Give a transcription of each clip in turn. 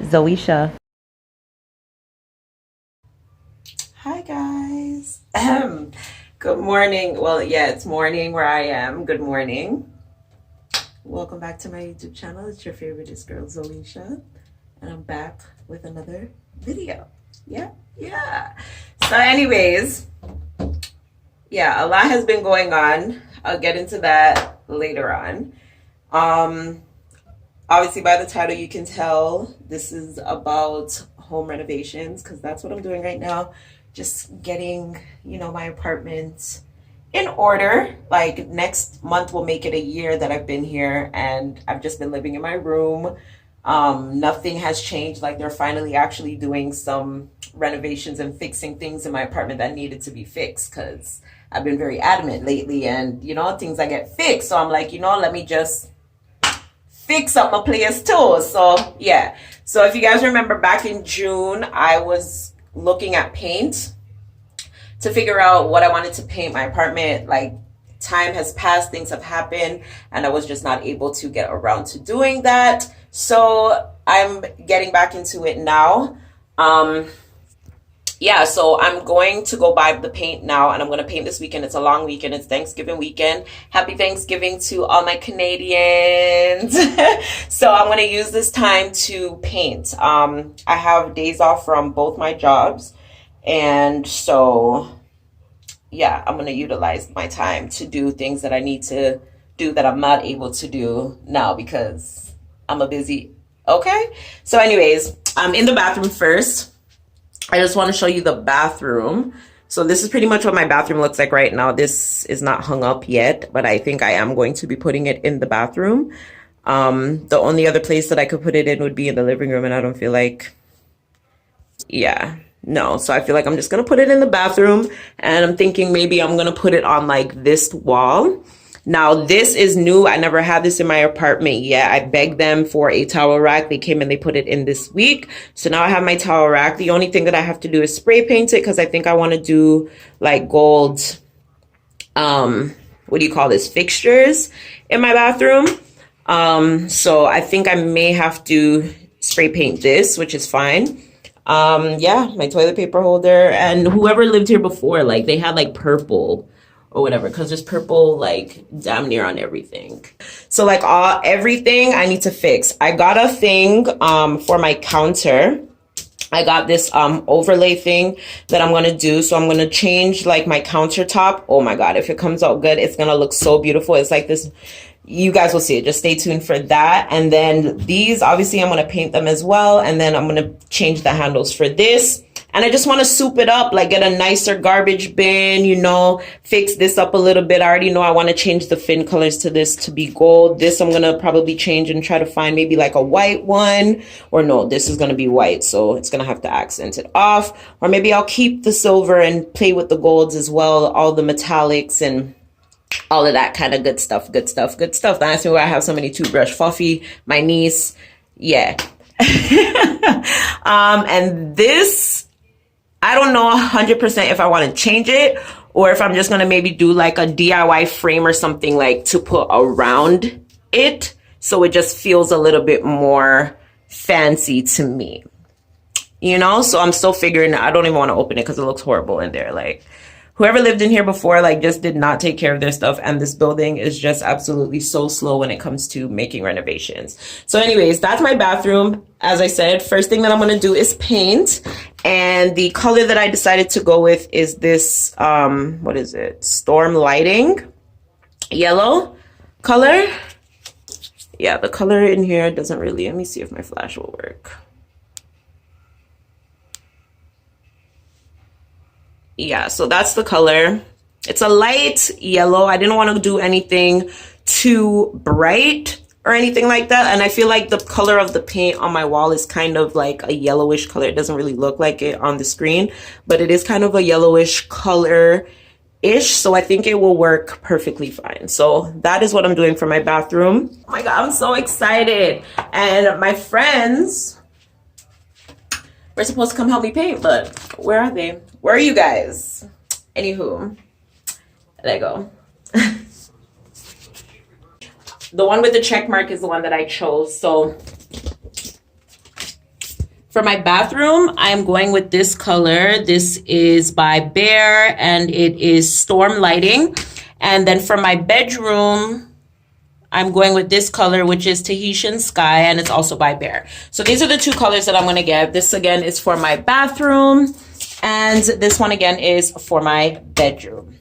Zoisha. Hi guys. Good morning. Well, yeah, it's morning where I am. Good morning. Welcome back to my YouTube channel. It's your favorite girl, Zoisha, and I'm back with another video. Yeah. So, anyways, yeah, a lot has been going on. I'll get into that later on. Obviously, by the title, you can tell this is about home renovations because that's what I'm doing right now. Just getting, my apartment in order. Like next month will make it a year that I've been here and I've just been living in my room. Nothing has changed. Like they're finally actually doing some renovations and fixing things in my apartment that needed to be fixed because I've been very adamant lately and, things that get fixed. So I'm like, let me just fix up my place too. So yeah. So if you guys remember back in June, I was looking at paint to figure out what I wanted to paint my apartment. Like time has passed, things have happened, and I was just not able to get around to doing that. So I'm getting back into it now. Yeah, so I'm going to go buy the paint now and I'm going to paint this weekend. It's a long weekend. It's Thanksgiving weekend. Happy Thanksgiving to all my Canadians. So I'm going to use this time to paint. I have days off from both my jobs. And so, yeah, I'm going to utilize my time to do things that I need to do that I'm not able to do now because I'm a busy. Okay. So anyways, I'm in the bathroom first. I just want to show you the bathroom. So this is pretty much what my bathroom looks like right now. This is not hung up yet, but I think I am going to be putting it in the bathroom. The only other place that I could put it in would be in the living room, and I don't feel like, yeah, no. So I feel like I'm just going to put it in the bathroom, and I'm thinking maybe I'm going to put it on like this wall. Now, this is new. I never had this in my apartment yet. I begged them for a towel rack. They came and they put it in this week. So now I have my towel rack. The only thing that I have to do is spray paint it because I think I want to do like gold, what do you call this, fixtures in my bathroom. So I think I may have to spray paint this, which is fine. Yeah, my toilet paper holder. And whoever lived here before, like they had like purple or whatever, because there's purple like damn near on everything. So like everything I need to fix. I got a thing for my counter. I got this overlay thing that I'm gonna do. So I'm gonna change like my countertop. Oh my god, if it comes out good, it's gonna look so beautiful. It's like this. You guys will see it. Just stay tuned for that. And then these, obviously I'm gonna paint them as well. And then I'm gonna change the handles for this. And I just want to soup it up, like get a nicer garbage bin, fix this up a little bit. I already know I want to change the fin colors to this to be gold. This I'm going to probably change and try to find maybe like a white one. Or no, this is going to be white, so it's going to have to accent it off. Or maybe I'll keep the silver and play with the golds as well, all the metallics and all of that kind of good stuff. That's why I have so many toothbrush. Fluffy, my niece, yeah. And this, I don't know 100% if I want to change it or if I'm just going to maybe do like a DIY frame or something like to put around it. So it just feels a little bit more fancy to me, so I'm still figuring out. I don't even want to open it because it looks horrible in there. Like whoever lived in here before, like just did not take care of their stuff. And this building is just absolutely so slow when it comes to making renovations. So anyways, that's my bathroom. As I said, first thing that I'm going to do is paint. And the color that I decided to go with is this, what is it? Storm Lighting yellow color. Yeah, the color in here doesn't really, let me see if my flash will work. Yeah, so that's the color. It's a light yellow. I didn't want to do anything too bright or anything like that. And I feel like the color of the paint on my wall is kind of like a yellowish color. It doesn't really look like it on the screen, but it is kind of a yellowish color-ish. So I think it will work perfectly fine. So that is what I'm doing for my bathroom. Oh my God, I'm so excited. And my friends were supposed to come help me paint, but where are they? Where are you guys? Anywho, there you go. The one with the check mark is the one that I chose. So For my bathroom, I'm going with this color. This is by Bear, and it is Storm Lighting. And then for my bedroom, I'm going with this color, which is Tahitian Sky, and it's also by Bear. So these are the two colors that I'm going to get. This again is for my bathroom, and this one again is for my bedroom.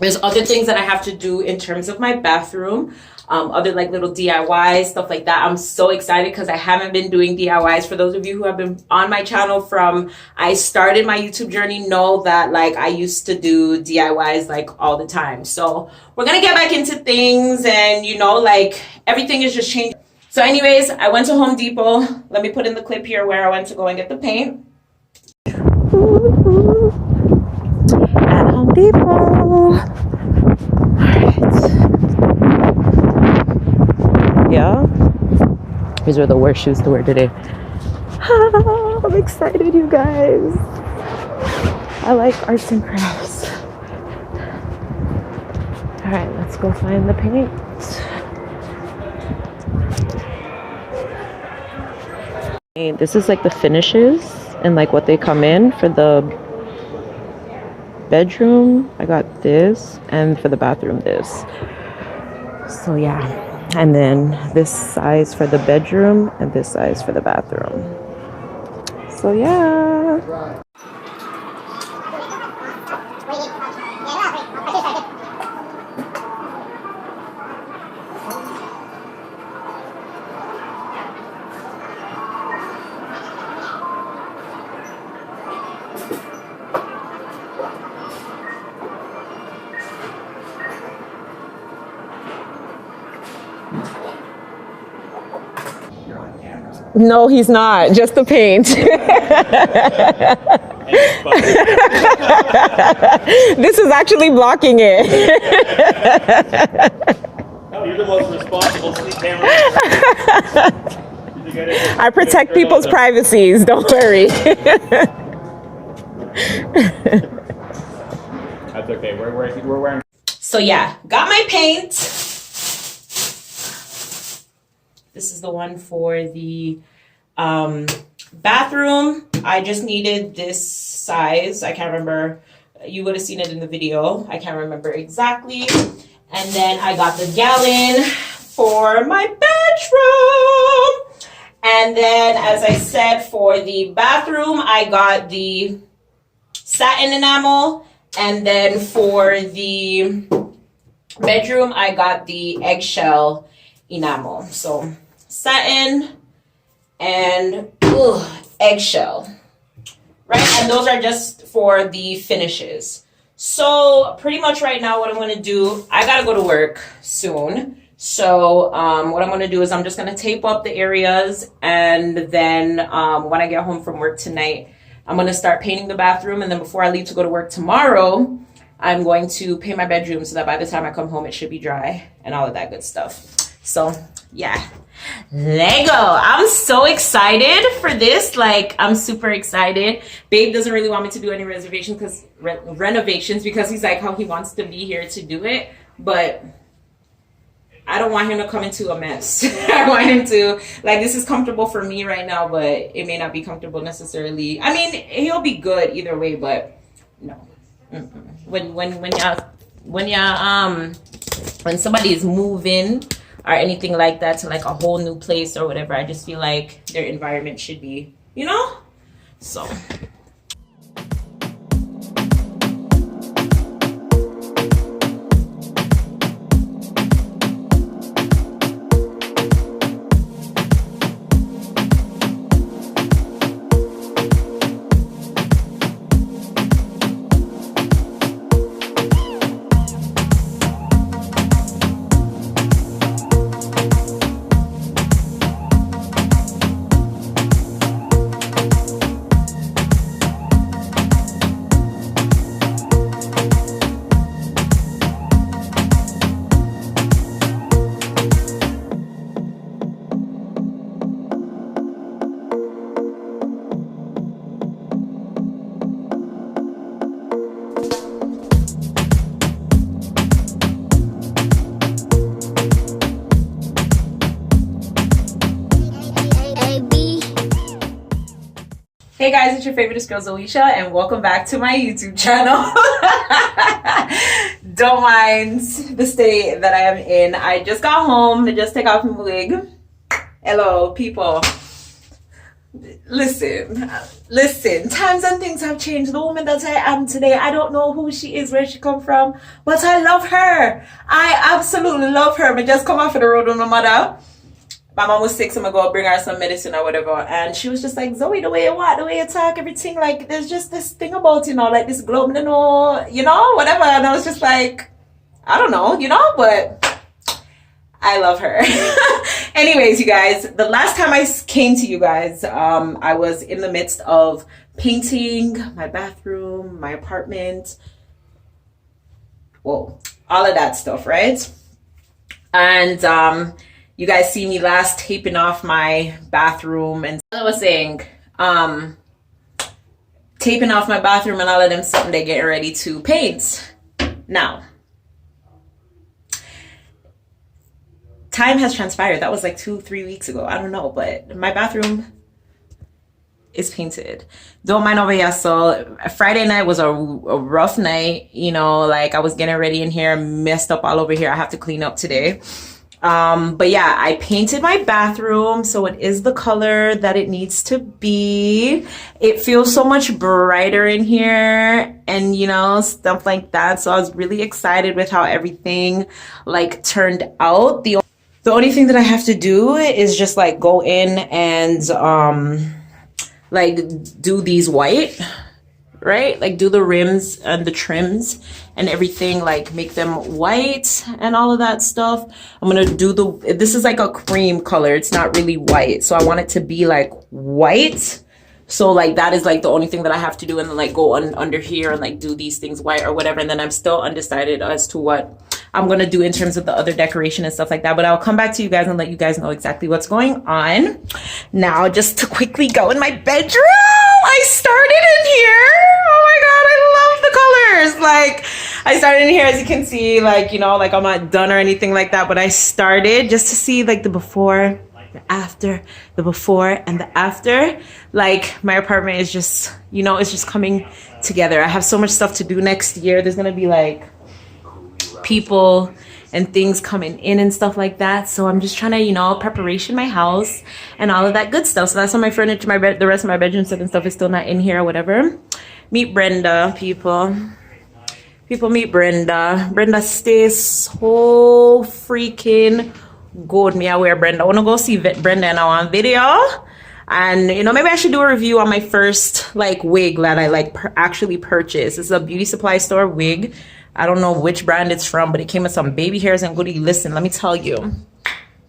There's other things that I have to do in terms of my bathroom, other like little DIYs, stuff like that. I'm so excited because I haven't been doing DIYs. For those of you who have been on my channel from I started my YouTube journey, know that like I used to do DIYs like all the time. So we're gonna get back into things, and you know, like everything is just changing. So anyways, I went to Home Depot. Let me put in the clip here where I went to go and get the paint. At Home Depot. Yeah, these are the worst shoes to wear today. I'm excited, you guys. I like arts and crafts. All right, let's go find the paint. This is like the finishes and like what they come in. For the bedroom, I got this, and for the bathroom, this. So yeah. And then this size for the bedroom and this size for the bathroom. So yeah. No, he's not. Just the paint. This is actually blocking it. No, you're the most responsible sleep camera. I protect people's privacies. Don't worry. That's okay. We're wearing. So yeah, got my paint. This is the one for the bathroom. I just needed this size. I can't remember. You would have seen it in the video. I can't remember exactly. And then I got the gallon for my bedroom. And then, as I said, for the bathroom, I got the satin enamel. And then for the bedroom, I got the eggshell enamel. So satin and eggshell, right? And those are just for the finishes. So pretty much right now what I'm going to do, I got to go to work soon. So what I'm going to do is I'm just going to tape up the areas, and then when I get home from work tonight, I'm going to start painting the bathroom. And then before I leave to go to work tomorrow, I'm going to paint my bedroom so that by the time I come home, it should be dry and all of that good stuff. So yeah, Lego. I'm so excited for this. Like, I'm super excited. Babe doesn't really want me to do any renovations because he's like how he wants to be here to do it. But I don't want him to come into a mess. I want him to, like, this is comfortable for me right now, but it may not be comfortable necessarily. I mean, he'll be good either way, but no. When somebody is moving or anything like that to like a whole new place or whatever, I just feel like their environment should be, you know? So Hey guys, it's your favorite girl Zoisha, and welcome back to my YouTube channel. Don't mind the state that I am in. I just got home to just take off my wig. Hello, people. Listen, times and things have changed. The woman that I am today, I don't know who she is, where she come from, but I love her. I absolutely love her. I just come off of the road with my mother. My mom was sick, so I'm gonna go bring her some medicine or whatever. And she was just like, Zoe, the way you walk, the way you talk, everything, like, there's just this thing about, like this globe, whatever. And I was just like, I don't know, but I love her. Anyways, you guys, the last time I came to you guys, I was in the midst of painting my bathroom, my apartment, all of that stuff, right? And, you guys see me last taping off my bathroom, and I was saying, taping off my bathroom and all of them something they getting ready to paint. Now, time has transpired. That was like 2-3 weeks ago. I don't know, but my bathroom is painted. Don't mind over here. So Friday night was a rough night. Like I was getting ready in here, messed up all over here. I have to clean up today. But yeah, I painted my bathroom so it is the color that it needs to be. It feels so much brighter in here and stuff like that. So I was really excited with how everything like turned out. The only thing that I have to do is just like go in and like do these white, right? Like do the rims and the trims and everything, like make them white and all of that stuff. I'm gonna do this is like a cream color. It's not really white. So I want it to be like white. So like that is like the only thing that I have to do, and then like go under here and like do these things white or whatever. And then I'm still undecided as to what I'm gonna do in terms of the other decoration and stuff like that. But I'll come back to you guys and let you guys know exactly what's going on. Now, just to quickly go in my bedroom, I started in here. Oh my God, I love the colors. Like I started in here, as you can see, like, like I'm not done or anything like that, but I started just to see like the before, the after, the before and the after. Like my apartment is just, it's just coming together. I have so much stuff to do next year. There's gonna be like people and things coming in and stuff like that. So I'm just trying to, preparation my house and all of that good stuff. So that's why my furniture, my bed, the rest of my bedroom set and stuff is still not in here or whatever. Meet Brenda, people. People, meet Brenda. Brenda stays so freaking good. Me, I wear Brenda. I want to go see Brenda now on video. And, maybe I should do a review on my first, like, wig that I, like, actually purchased. This is a beauty supply store wig. I don't know which brand it's from, but it came with some baby hairs and Goody. Listen, let me tell you.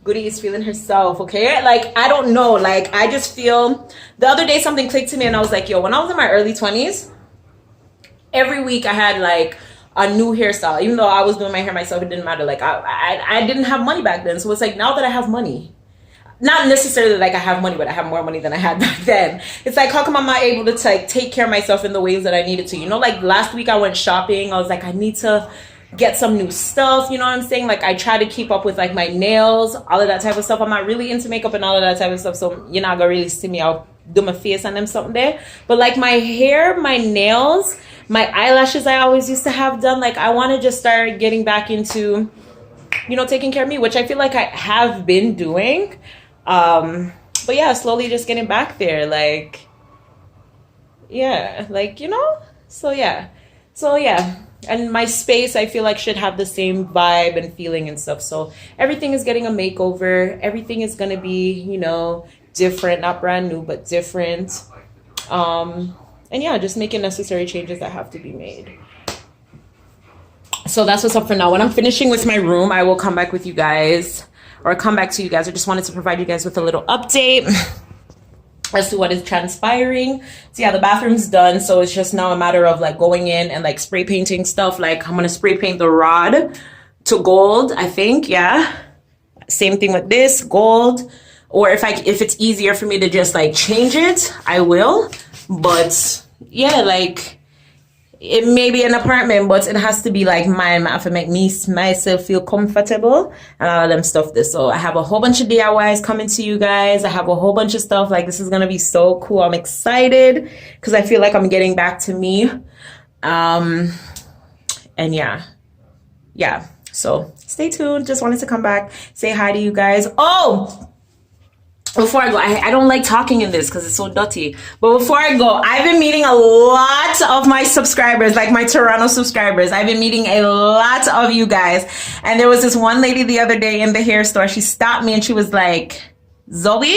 Goody is feeling herself, okay? Like, I don't know. Like, I just feel... The other day, something clicked to me, and I was like, yo, when I was in my early 20s, every week I had, like, a new hairstyle. Even though I was doing my hair myself, it didn't matter. Like, I didn't have money back then. So it's like, now that I have money... Not necessarily like I have money, but I have more money than I had back then. It's like, how come I'm not able to like take care of myself in the ways that I needed to? Like last week I went shopping. I was like, I need to get some new stuff. You know what I'm saying? Like I try to keep up with like my nails, all of that type of stuff. I'm not really into makeup and all of that type of stuff. So you're not gonna really see me. I'll do my face and them something there. But like my hair, my nails, my eyelashes, I always used to have done. Like I want to just start getting back into, taking care of me, which I feel like I have been doing. But yeah, slowly just getting back there, like, yeah, like, so yeah, and my space I feel like should have the same vibe and feeling and stuff. So everything is getting a makeover. Everything is gonna be, different, not brand new, but different. And yeah, just making necessary changes that have to be made. So that's what's up for now. When I'm finishing with my room, I will come back with you guys. Or come back to you guys. I just wanted to provide you guys with a little update as to what is transpiring. So yeah, the bathroom's done. So it's just now a matter of like going in and like spray painting stuff. Like I'm gonna spray paint the rod to gold, I think. Yeah. Same thing with this, gold. Or if it's easier for me to just like change it, I will. But yeah, like it may be an apartment, but it has to be like mine. I have to make me myself feel comfortable and all of them stuff this. So I have a whole bunch of DIYs coming to you guys. I have a whole bunch of stuff. Like, this is gonna be so cool. I'm excited because I feel like I'm getting back to me. And yeah. So stay tuned. Just wanted to come back, say hi to you guys. Oh, before I go, I don't like talking in this because it's so dirty. But before I go, I've been meeting a lot of my subscribers, like my Toronto subscribers. I've been meeting a lot of you guys. And there was this one lady the other day in the hair store. She stopped me and she was like, Zoe,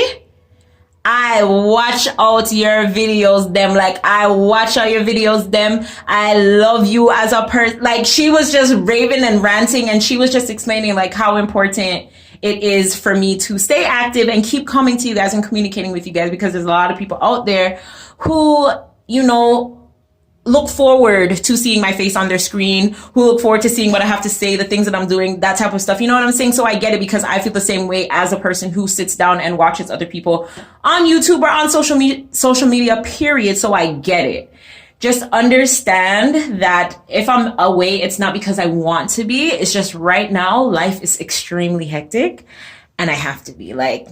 I watch out your videos, them. Like, I watch out your videos, them. I love you as a person. Like, she was just raving and ranting, and she was just explaining like how important it is for me to stay active and keep coming to you guys and communicating with you guys, because there's a lot of people out there who, you know, look forward to seeing my face on their screen, who look forward to seeing what I have to say, the things that I'm doing, that type of stuff. You know what I'm saying? So I get it, because I feel the same way as a person who sits down and watches other people on YouTube or on social media, period. So I get it. Just understand that if I'm away, it's not because I want to be. It's just right now, life is extremely hectic and I have to be. Like,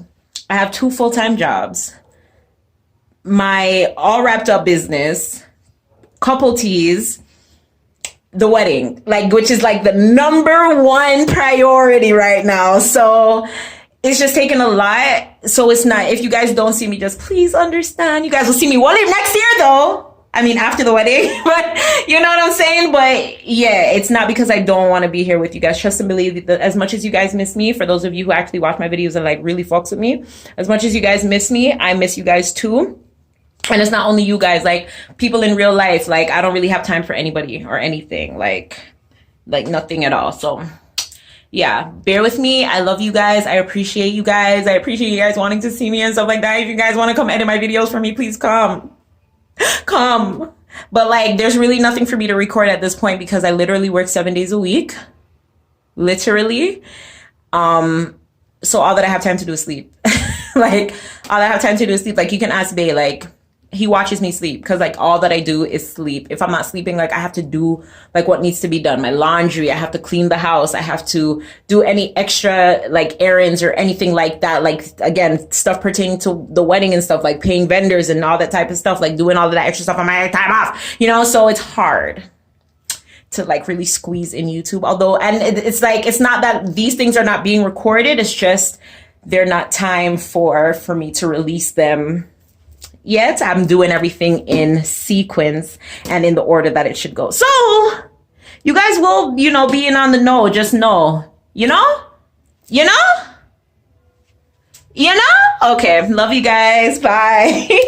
I have 2 full-time jobs, my all wrapped up business, couple teas, the wedding, like, which is like the #1 priority right now. So it's just taking a lot. So it's not, if you guys don't see me, just please understand. You guys will see me next year though. I mean, after the wedding, but you know what I'm saying? But yeah, it's not because I don't want to be here with you guys. Trust and believe that as much as you guys miss me, for those of you who actually watch my videos and like really fucks with me, as much as you guys miss me, I miss you guys too. And it's not only you guys, like people in real life, like I don't really have time for anybody or anything, like nothing at all. So yeah, bear with me. I love you guys. I appreciate you guys. I appreciate you guys wanting to see me and stuff like that. If you guys want to come edit my videos for me, please come. But like, there's really nothing for me to record at this point because I literally work 7 days a week. Literally. So all that I have time to do is sleep. Like, all I have time to do is sleep. Like, you can ask Bay, like, he watches me sleep because like all that I do is sleep. If I'm not sleeping, like I have to do like what needs to be done, my laundry, I have to clean the house, I have to do any extra like errands or anything like that, like again, stuff pertaining to the wedding and stuff, like paying vendors and all that type of stuff, like doing all of that extra stuff on my time off, you know. So it's hard to like really squeeze in YouTube, although, and it's like, it's not that these things are not being recorded, it's just they're not time for me to release them yet. I'm doing everything in sequence and in the order that it should go. So you guys will, you know, being on the know, just know, you know? Okay. Love you guys. Bye.